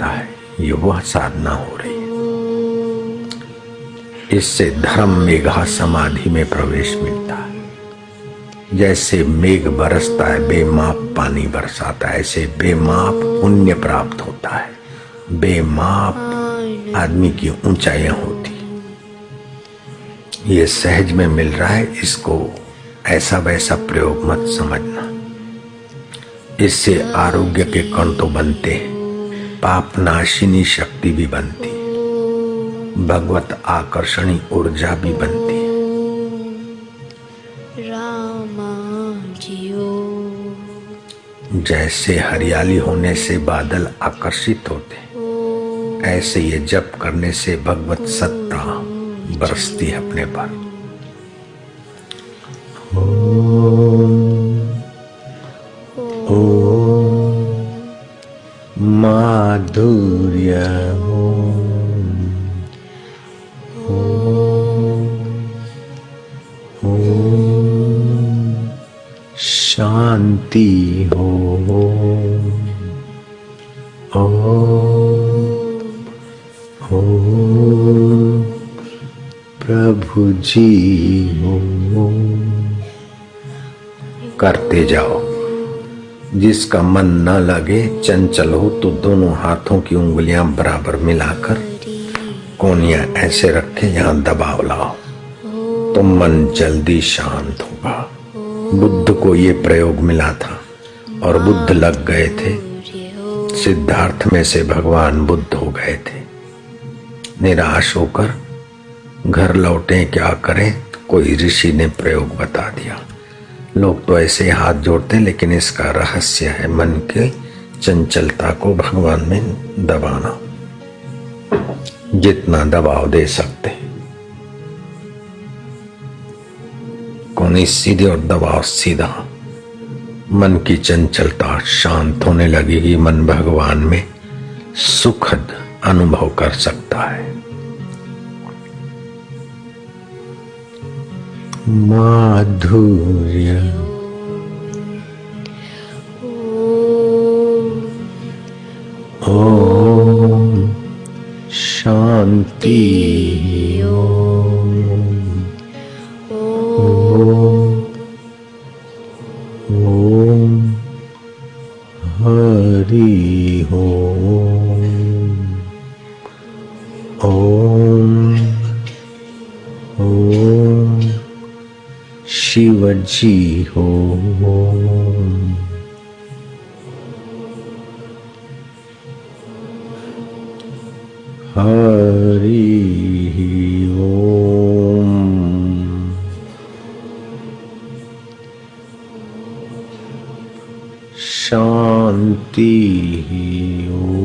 लगता है ये वह साधना हो रही है। इससे धर्म मेघा समाधि में प्रवेश मिलता है। जैसे मेघ बरसता है, बेमाप पानी बरसाता है, ऐसे बेमाप पुण्य प्राप्त होता है, बेमाप आदमी की ऊंचाइयां होती। ये सहज में मिल रहा है, इसको ऐसा वैसा प्रयोग मत समझना। इससे आरोग्य के कण तो बनते हैं, पाप नाशिनी शक्ति भी बनती है, भगवत आकर्षणी ऊर्जा भी बनती है। जैसे हरियाली होने से बादल आकर्षित होते, ऐसे ये जप करने से भगवत सत्ता बरसती है अपने पर। माधुर्य शांति हो, हो प्रभु जी हो। करते जाओ। जिसका मन न लगे, चंचल हो, तो दोनों हाथों की उंगलियां बराबर मिलाकर कोनियां ऐसे रखे, यहां दबाव लाओ तो मन जल्दी शांत होगा। बुद्ध को ये प्रयोग मिला था और बुद्ध लग गए थे। सिद्धार्थ में से भगवान बुद्ध हो गए थे। निराश होकर घर लौटे, क्या करें? कोई ऋषि ने प्रयोग बता दिया। लोग तो ऐसे हाथ जोड़ते, लेकिन इसका रहस्य है मन के चंचलता को भगवान में दबाना। जितना दबाव दे सकते, कोनी सीधे और दबाव सीधा। मन की चंचलता शांत होने लगेगी, मन भगवान में सुखद अनुभव कर सकता है। माधुर्य ओम शांति ओम हरि ओम ओम शिव जी हो। हरि ओम शांति ओम।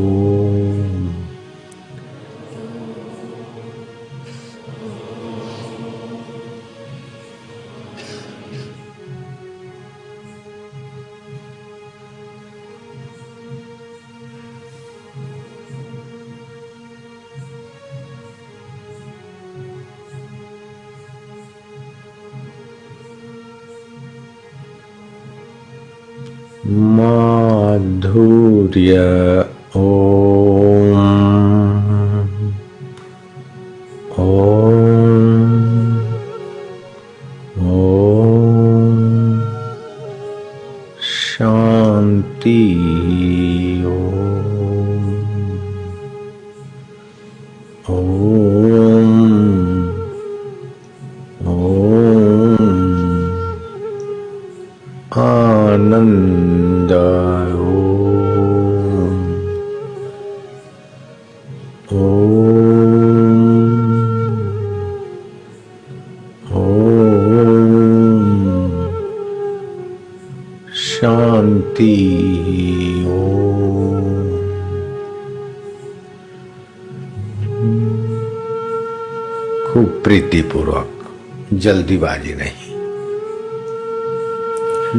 माधुर्य ओम ओम ओम शांति ओम ओम ओम आनंद शांति ओम। खूब प्रीतिपूर्वक, जल्दीबाजी नहीं,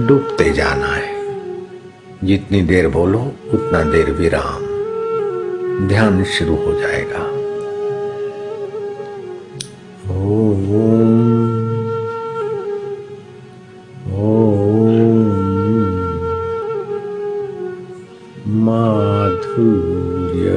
डूबते जाना है। जितनी देर बोलो उतना देर विराम, ध्यान शुरू हो जाएगा। ओम ओम माधुर्य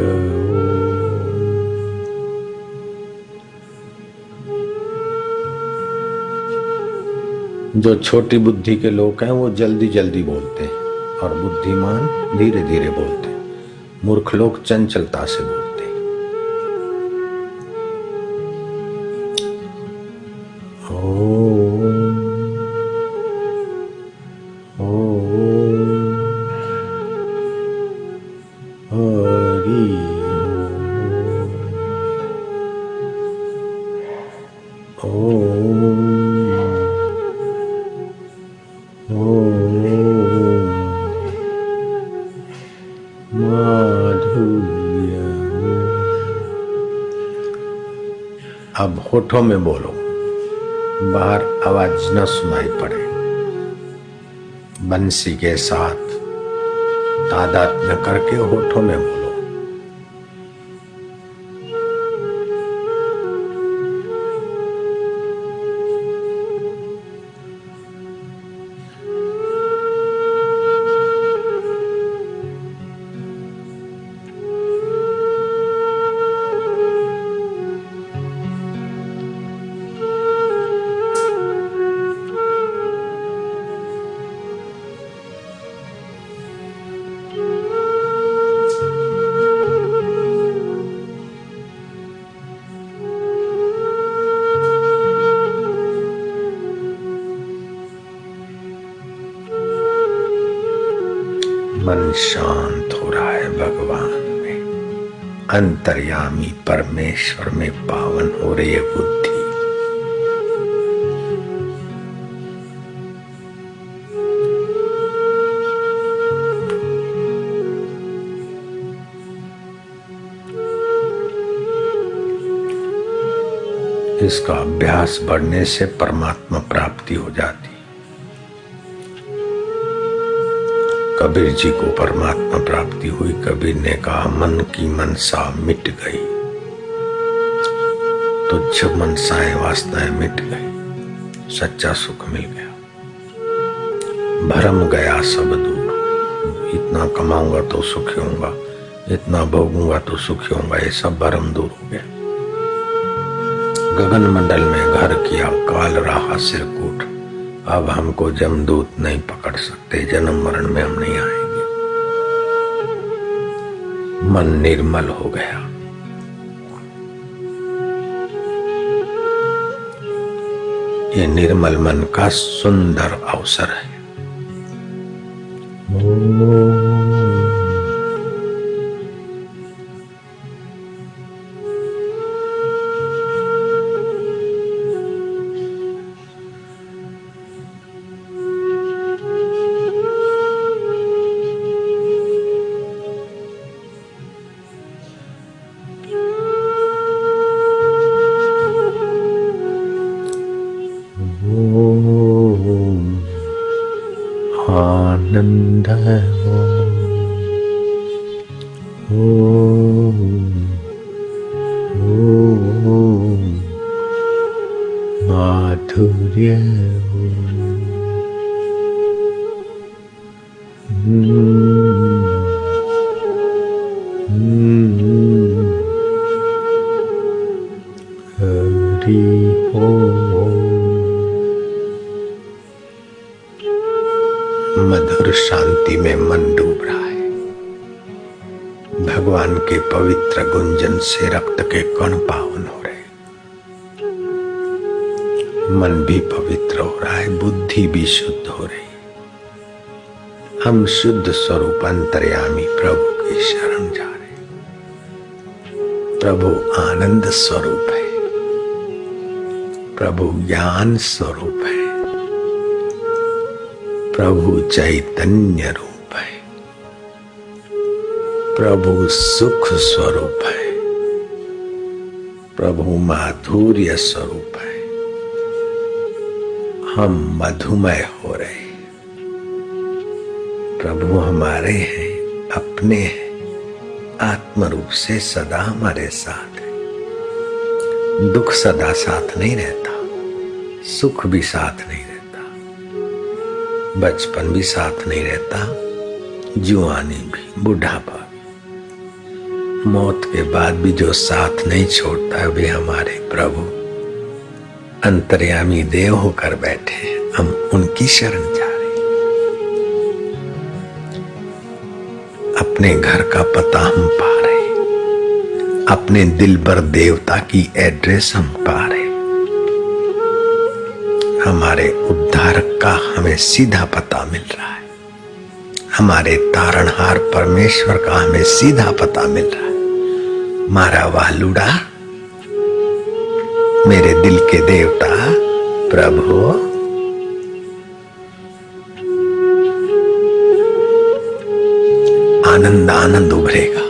जो छोटी बुद्धि के लोग हैं वो जल्दी जल्दी बोलते हैं और बुद्धिमान धीरे धीरे बोलते हैं। मूर्ख लोग चंचलता से बोलते हैं। अब होठों में बोलो, बाहर आवाज न सुनाई पड़े। बंसी के साथ तादात्म्य करके होठों में बोलो। मन शांत हो रहा है भगवान में, अंतर्यामी परमेश्वर में पावन हो रही है बुद्धि। इसका अभ्यास बढ़ने से परमात्मा प्राप्ति हो जाती। कबीर जी को परमात्मा प्राप्ति हुई। कबीर ने कहा, मन की मनसा मिट गई, तुच्छ मनसाएं वासनाएं मिट गई, सच्चा सुख मिल गया। भरम गया सब दूर, इतना कमाऊंगा तो सुखी होऊंगा, इतना भोगूंगा तो सुखी होऊंगा, ये सब भरम दूर हो गया। गगन मंडल में घर किया, काल रहा सिरकूट, अब हमको जमदूत नहीं पकड़ सकते, जन्म मरण में हम नहीं आएंगे। मन निर्मल हो गया। ये निर्मल मन का सुंदर अवसर है। आनंद माधुर्य हरि मधुर शांति में मन डूब रहा है। भगवान के पवित्र गुंजन से रक्त के कण पावन हो रहे, मन भी पवित्र हो रहा है, बुद्धि भी शुद्ध हो रही। हम शुद्ध स्वरूप अंतर्यामी प्रभु की शरण जा रहे। प्रभु आनंद स्वरूप है, प्रभु ज्ञान स्वरूप है, प्रभु चैतन्य रूप है, प्रभु सुख स्वरूप है, प्रभु माधुर्य स्वरूप है। हम मधुमय हो रहे, प्रभु हमारे हैं, अपने हैं, आत्म रूप से सदा हमारे साथ है। दुख सदा साथ नहीं रहता, सुख भी साथ नहीं रहता, बचपन भी साथ नहीं रहता, जुआनी भी, बुढ़ापा भी, मौत के बाद भी जो साथ नहीं छोड़ता वे हमारे प्रभु अंतर्यामी देव होकर बैठे हैं। हम उनकी शरण जा रहे। अपने घर का पता हम पा रहे, अपने दिलबर देवता की एड्रेस हम पा रहे, हमारे उद्धारक का हमें सीधा पता मिल रहा है, हमारे तारणहार परमेश्वर का हमें सीधा पता मिल रहा है। मारा वालुड़ा, मेरे दिल के देवता प्रभु, आनंद आनंद उभरेगा।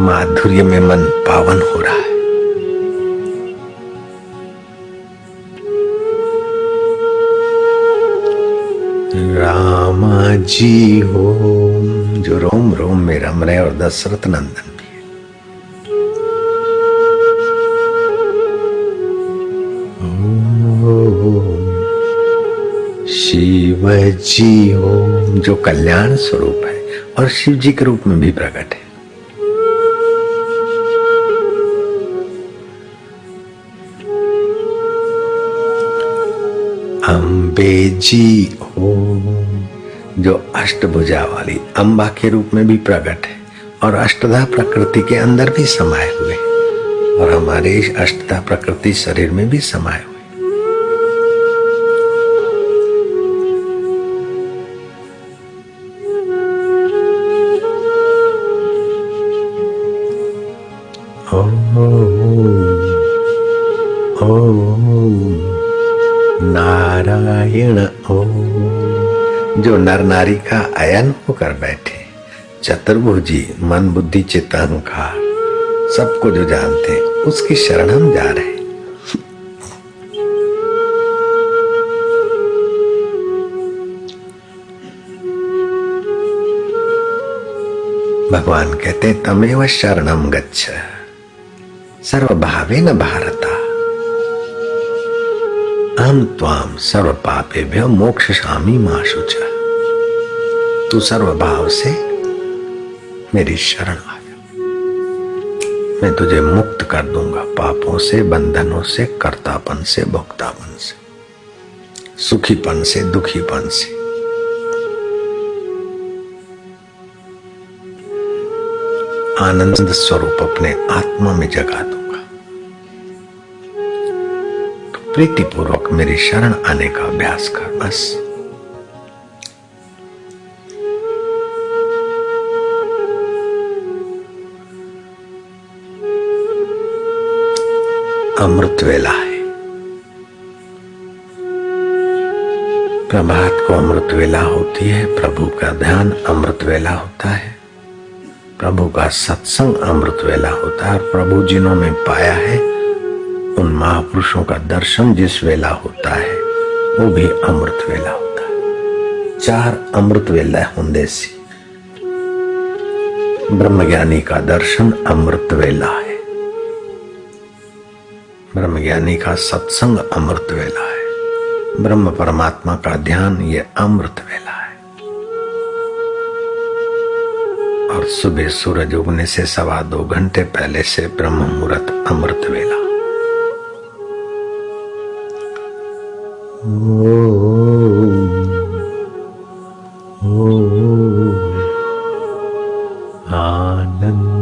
माधुर्य में मन पावन हो रहा है। रामा जी हो, जो रोम रोम में रम रहे और दशरथ नंदन भी है। शिव जी हो, जो कल्याण स्वरूप है और शिव जी के रूप में भी प्रकट है। अम्बे जी हो, जो अष्टभुजा वाली अम्बा के रूप में भी प्रकट है और अष्टधा प्रकृति के अंदर भी समाये हुए और हमारे अष्टधा प्रकृति शरीर में भी समाये हुए। नारायण ओम, जो नर नारी का अयन होकर बैठे, चतुर्भुजी, मन बुद्धि चित्त अहंकार सबको जो जानते हैं, उसकी शरण हम जा रहे हैं। भगवान कहते हैं तमेव शरणम गच्छ सर्वभावेन भारता, अहं त्वाम सर्व पापेभ्यो मोक्षयामि मा शुचः। तू सर्वभाव से मेरी शरण आ जा, मैं तुझे मुक्त कर दूंगा पापों से, बंधनों से, कर्तापन से, भोक्तापन से, सुखीपन से, दुखीपन से। आनंद स्वरूप अपने आत्मा में जगा दूंगा। तो प्रीति पूर्वक मेरी शरण आने का अभ्यास कर बस। अमृत वेला है, प्रभात को अमृत वेला होती है, प्रभु का ध्यान अमृत वेला होता है, प्रभु का सत्संग अमृत वेला होता है। और प्रभु जिन्हों में पाया है उन महापुरुषों का दर्शन जिस वेला होता है वो भी अमृत वेला होता है। 4 अमृत वेला होंदे सी। ब्रह्मज्ञानी का दर्शन अमृत वेला है, ब्रह्मज्ञानी का सत्संग अमृत वेला है, ब्रह्म परमात्मा का ध्यान ये अमृत वेला है। और सुबह सूरज उगने से 2.25 घंटे पहले से ब्रह्म मुहूर्त अमृत वेला। आनंद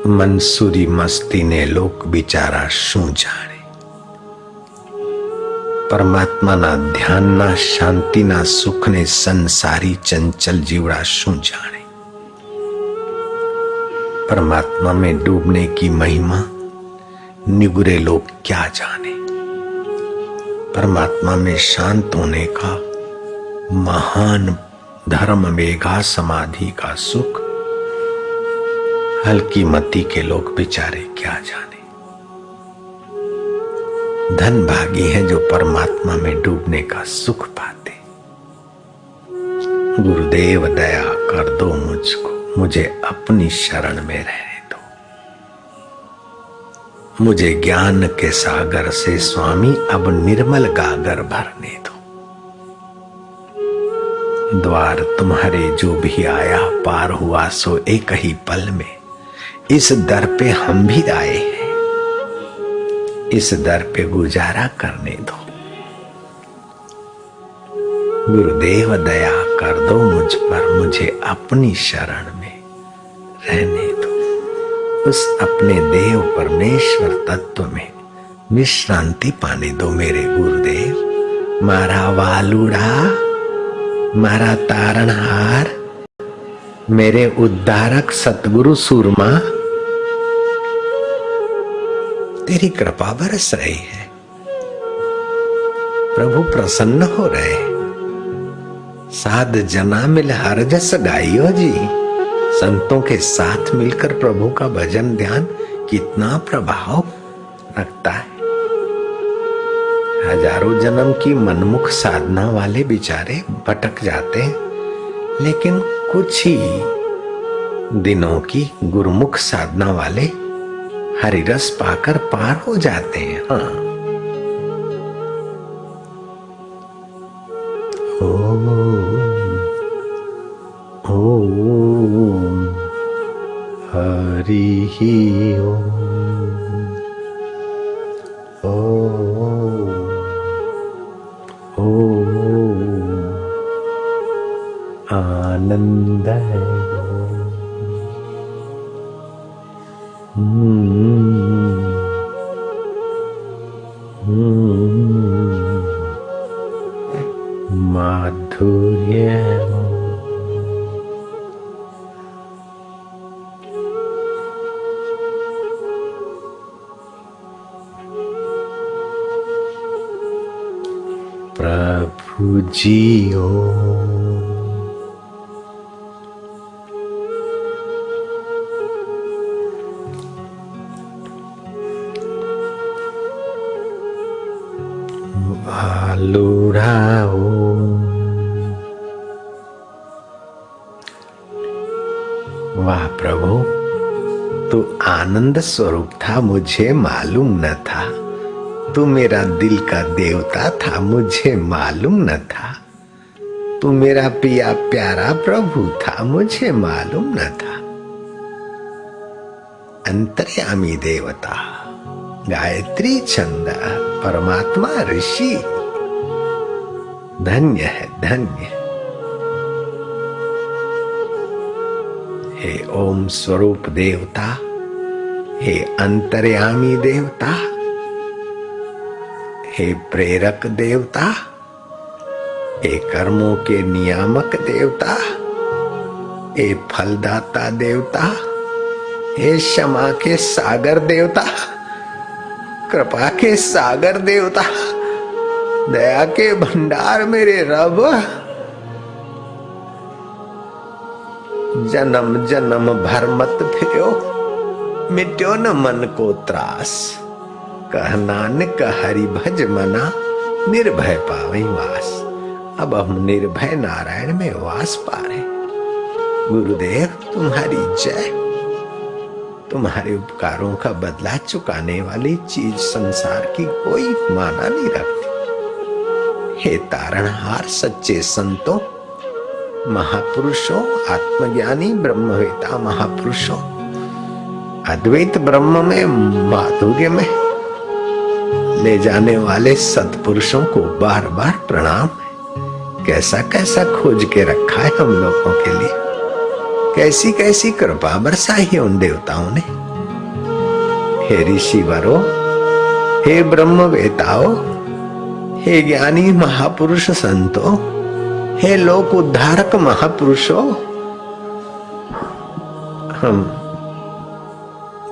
मंसूरी मस्ती ने लोक बिचारा शू जाने। परमात्मा ना ध्यान ना शांति ना सुख ने संसारी चंचल जीवड़ा शू जाने। परमात्मा में डूबने की महिमा निगुरे लोग क्या जाने। परमात्मा में शांत होने का महान धर्म मेघा समाधि का सुख हल्की मति के लोग बेचारे क्या जाने। धन भागी है जो परमात्मा में डूबने का सुख पाते। गुरुदेव दया कर दो मुझको, मुझे अपनी शरण में रहने दो। मुझे ज्ञान के सागर से स्वामी अब निर्मल गागर भरने दो। द्वार तुम्हारे जो भी आया पार हुआ सो एक ही पल में। इस दर पे हम भी आए हैं, इस दर पे गुजारा करने दो। गुरुदेव दया कर दो मुझ पर, मुझे अपनी शरण में रहने दो। उस अपने देव परमेश्वर तत्व में विश्रांति पाने दो मेरे गुरुदेव। मारा वालुड़ा, मारा तारणहार, मेरे उद्धारक सतगुरु सूरमा, तेरी कृपा बरस रही है। प्रभु प्रसन्न हो रहे। साध जना मिल हर जस गाइयो जी। संतों के साथ मिलकर प्रभु का भजन ध्यान कितना प्रभाव रखता है। हजारों जन्म की मनमुख साधना वाले बेचारे भटक जाते हैं, लेकिन कुछ ही दिनों की गुरुमुख साधना वाले हरिरस पाकर पार हो जाते हैं। हाँ, ओम हरि ओम आनंद है। माधुर्य प्रभु जियो लुढ़ाओ। वाह प्रभु, तू आनंद स्वरूप था, मुझे मालूम न था। तू मेरा दिल का देवता था, मुझे मालूम न था। तू मेरा पिया प्यारा प्रभु था, मुझे मालूम न था। अंतर्यामी देवता, गायत्री छंद, परमात्मा ऋषि, धन्य है धन्य। हे ओम स्वरूप देवता, हे अंतर्यामी देवता, हे प्रेरक देवता, हे कर्मों के नियामक देवता, हे फलदाता देवता, हे क्षमा के सागर देवता, कृपा के सागर देवता, दया के भंडार मेरे रब। जन्म जन्म भर मत फिरो, मिट्यो न मन को त्रास। कह नानक हरि भज मना, निर्भय पावे वास। अब हम निर्भय नारायण में वास पा रहे। गुरुदेव तुम्हारी जय। तुम्हारे उपकारों का बदला चुकाने वाली चीज संसार की कोई माना नहीं रखती। हे तारणहार, सच्चे संतों, महापुरुषों, आत्मज्ञानी ब्रह्मवेता महापुरुषों, अद्वैत ब्रह्म में माधुर्य में ले जाने वाले सत्पुरुषों को बार बार प्रणाम। कैसा कैसा खोज के रखा है हम लोगों के लिए, कैसी कैसी कृपा बरसाई है उन देवताओं ने। हे ऋषिवरों, हे ब्रह्मवेताओं, हे ज्ञानी महापुरुष संतों, हे लोक उद्धारक महापुरुषों, हम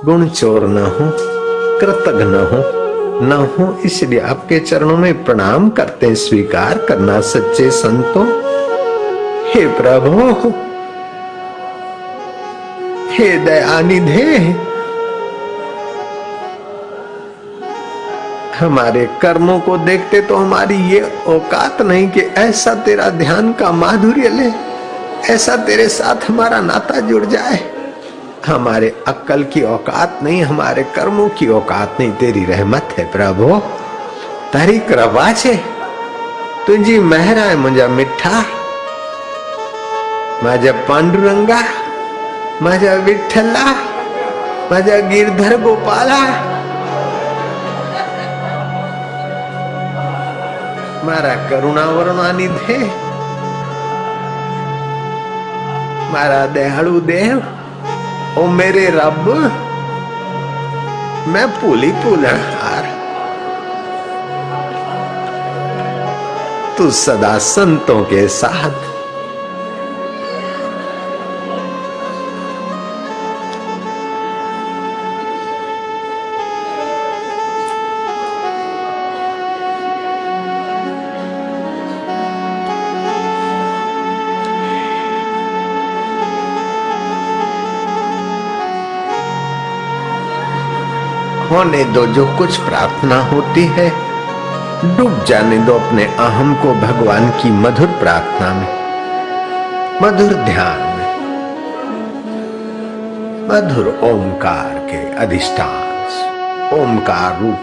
गुण चोर न हो, कृतज्ञ न हो, इसलिए आपके चरणों में प्रणाम करते हैं। स्वीकार करना सच्चे संतों। हे प्रभु, हे दयानिधे, हमारे कर्मों को देखते तो हमारी ये औकात नहीं कि ऐसा तेरा ध्यान का माधुर्य ले, ऐसा तेरे साथ हमारा नाता जुड़ जाए। हमारे अक्ल की औकात नहीं, हमारे कर्मों की औकात नहीं, तेरी रहमत है प्रभु, तारी कृपा छे, तुझी मेहर है मुझा मिठा, माझा पांडुरंगा, माझा विठ्ठला, माझा गिरधर गोपाला, मारा करुणावरणानिधे, मारा दयालु देव, ओ मेरे रब, मैं भूली भूलनहार, तू सदा संतों के साथ। होने दो जो कुछ प्रार्थना होती है, डूब जाने दो अपने अहम को भगवान की मधुर प्रार्थना में, मधुर ध्यान में, मधुर ओमकार के अधिष्ठान, ओमकार रूप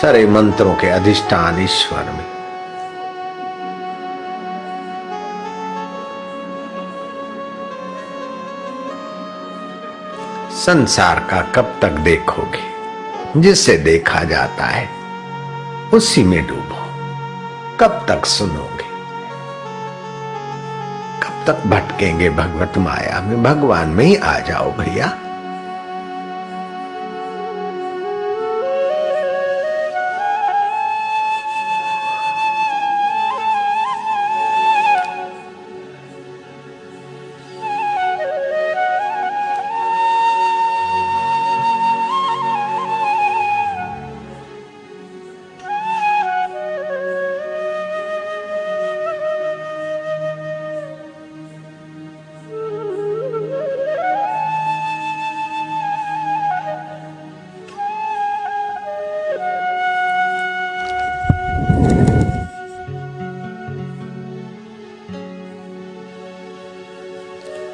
सारे मंत्रों के अधिष्ठान ईश्वर में। संसार का कब तक देखोगे? जिससे देखा जाता है उसी में डूबो। कब तक सुनोगे? कब तक भटकेंगे भगवत माया में? भगवान में ही आ जाओ भैया।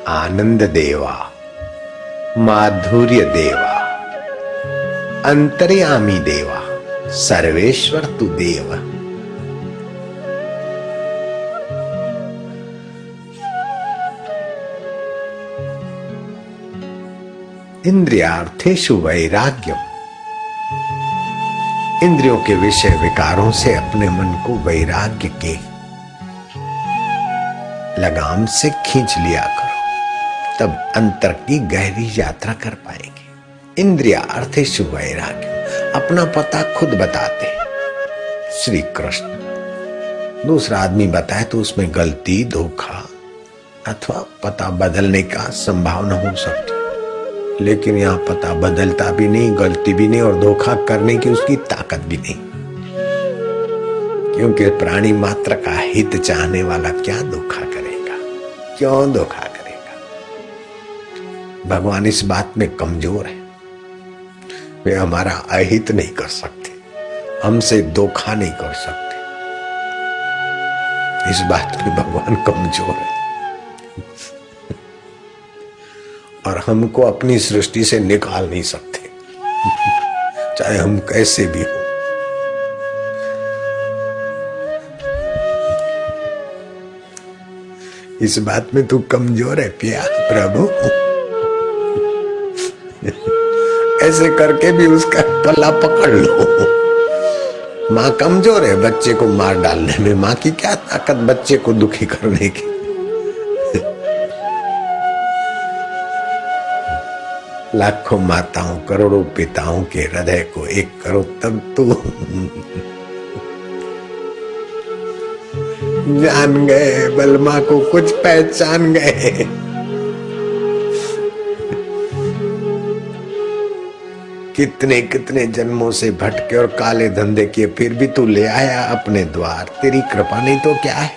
आनंद देवा, माधुर्य देवा, अंतर्यामी देवा, सर्वेश्वर तू देव। इंद्रियार्थेषु वैराग्यम, इंद्रियों के विषय विकारों से अपने मन को वैराग्य के लगाम से खींच लिया करो, तब अंतर की गहरी यात्रा कर पाएंगे। इंद्रिया अर्थेषु वैराग्य, अपना पता खुद बताते श्री कृष्ण। दूसरा आदमी बताए तो उसमें गलती, धोखा अथवा पता बदलने का संभावना हो सकती, लेकिन यहाँ पता बदलता भी नहीं, गलती भी नहीं और धोखा करने की उसकी ताकत भी नहीं, क्योंकि प्राणी मात्र का हित चाहने वाला क्या धोखा करेगा, क्यों धोखा करेगा? भगवान इस बात में कमजोर है, वे हमारा अहित नहीं कर सकते, हमसे धोखा नहीं कर सकते, इस बात में भगवान कमजोर है। और हमको अपनी सृष्टि से निकाल नहीं सकते, चाहे हम कैसे भी हो। इस बात में तू कमजोर है पिया प्रभु। ऐसे करके भी उसका गला पकड़ लो। माँ कमजोर है बच्चे को मार डालने में, माँ की क्या ताकत बच्चे को दुखी करने की। लाखों माताओं करोड़ों पिताओं के हृदय को एक करो तब तो जान गए, बलमा को कुछ पहचान गए। कितने कितने जन्मों से भटके और काले धंधे किए, फिर भी तू ले आया अपने द्वार। तेरी कृपा नहीं तो क्या है।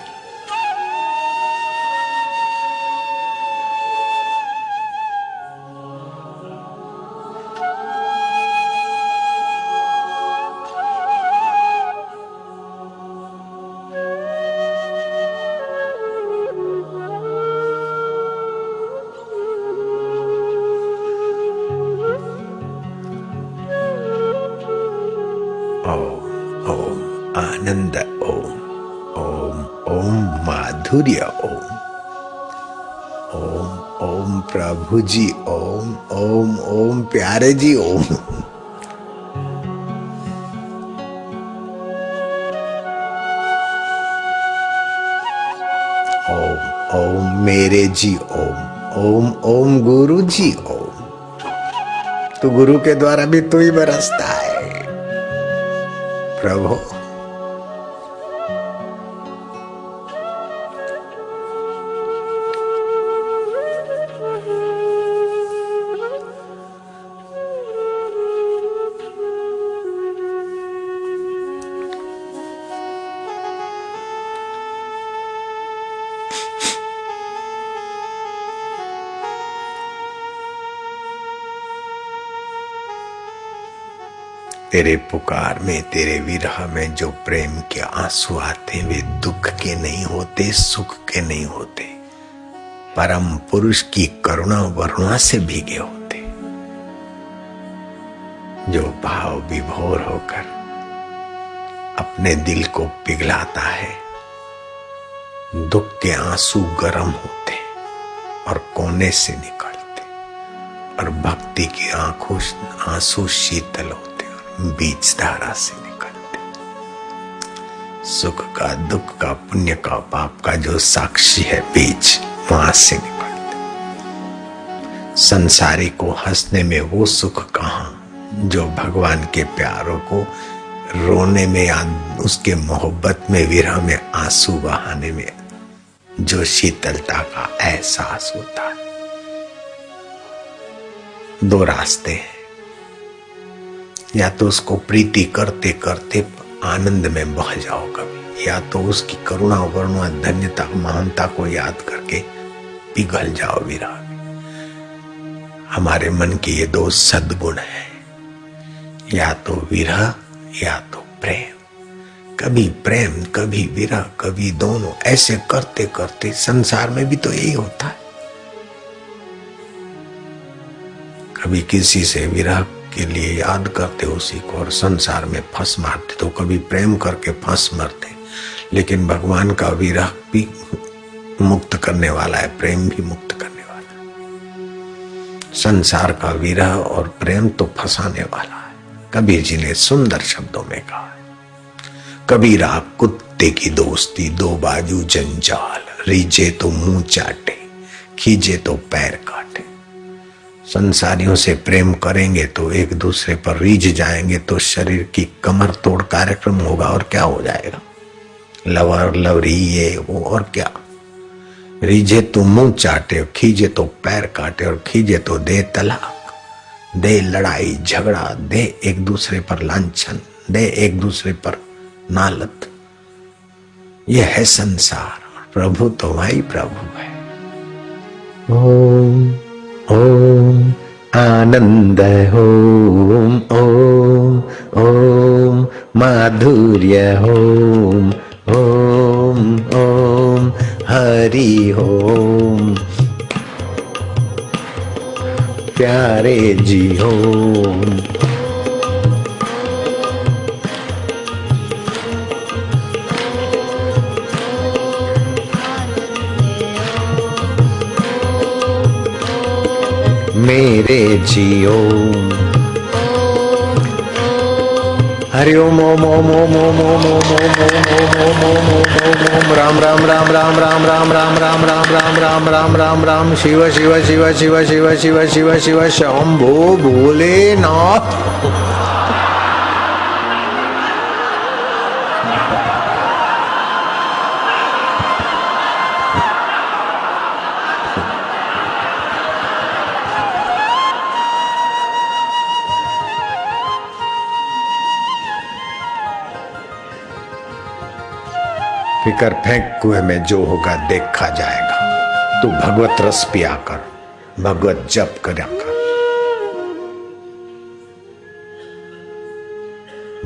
ओम माधुर्य ओम। ओम ओम प्रभु जी ओम। ओम ओम प्यारे जी ओम। ओम ओम मेरे जी ओम। ओम ओम गुरु जी ओम। तो गुरु के द्वारा भी तू ही बरसता है प्रभु। तेरे पुकार में, तेरे विरह में जो प्रेम के आंसू आते वे दुख के नहीं होते, सुख के नहीं होते, परम पुरुष की करुणा वरुणा से भीगे होते। जो भाव विभोर होकर अपने दिल को पिघलाता है, दुख के आंसू गर्म होते और कोने से निकलते, और भक्ति की आंसू शीतल होते, बीच धारा से निकलते। सुख का, दुख का, पुण्य का, पाप का जो साक्षी है बीच, वहां से निकलते। संसारी को हंसने में वो सुख कहां जो भगवान के प्यारों को रोने में या उसके मोहब्बत में, विरह में आंसू बहाने में जो शीतलता का एहसास होता है। दो रास्ते हैं, या तो उसको प्रीति करते करते आनंद में बह जाओ कभी, या तो उसकी करुणा वरुणा धन्यता महानता को याद करके पिघल जाओ विरह में। हमारे मन के ये दो सद्गुण हैं, या तो विरह या तो प्रेम। कभी प्रेम कभी विरह, कभी दोनों, ऐसे करते करते संसार में भी तो यही होता है। कभी किसी से विरह के लिए याद करते उसी को और संसार में फंस मारते, तो कभी प्रेम करके फंस मरते। लेकिन भगवान का विरह भी मुक्त करने वाला है, प्रेम भी मुक्त करने वाला है। संसार का विरह और प्रेम तो फंसाने वाला है। कबीर जी ने सुंदर शब्दों में कहा है, कबीरा कुत्ते की दोस्ती दो बाजू जंजाल, रीझे तो मुंह चाटे, खींचे तो पैर काटे। संसारियों से प्रेम करेंगे तो एक दूसरे पर रीझ जाएंगे तो शरीर की कमर तोड़ कार्यक्रम होगा, और क्या हो जाएगा, लवर लवरी ये वो, और क्या। रीझे तो मुंह चाटे, खींचे तो पैर काटे, और खींचे तो दे तलाक, दे लड़ाई झगड़ा, दे एक दूसरे पर लांछन, दे एक दूसरे पर नालत। यह है संसार। प्रभु तो भाई प्रभु है। ओम ओम आनंद ओम। ओम ओम माधुर्य ओम। ओम ओम हरि ओम प्यारे जी ओम। मेरे जियो हरि ओम। ओम ओम ओम ओम ओम ओम ओम ओम ओम राम राम राम राम राम राम राम राम राम राम राम राम राम राम शिव शिव शिव शिव शिव शिव शिव शिव शंभो भोलेनाथ। फिकर फेंक कुएं में जो होगा देखा जाएगा। तू भगवत रस पिया कर, भगवत जप करा कर।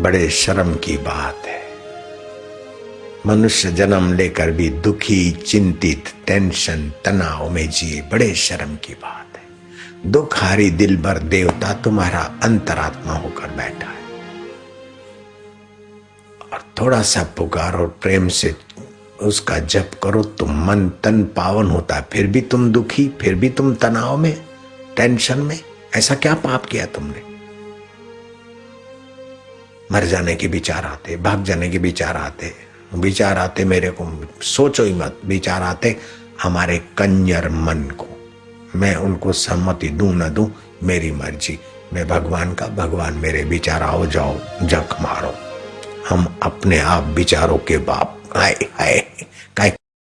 बड़े शर्म की बात है, मनुष्य जन्म लेकर भी दुखी, चिंतित, टेंशन, तनाव में जिए। बड़े शर्म की बात है। दुखारी दिल भर देवता तुम्हारा अंतरात्मा होकर बैठा है, और थोड़ा सा पुकार और प्रेम से उसका जप करो तो मन तन पावन होता है। फिर भी तुम दुखी, फिर भी तुम तनाव में, टेंशन में। ऐसा क्या पाप किया तुमने? मर जाने के विचार आते, भाग जाने के विचार आते, मेरे को सोचो ही मत विचार आते हमारे कंजर मन को। मैं उनको सम्मति दूं न दूं मेरी मर्जी। मैं भगवान का, भगवान मेरे विचार आओ जाओ जख मारो। हम अपने आप विचारों के बाप। हाय हाय।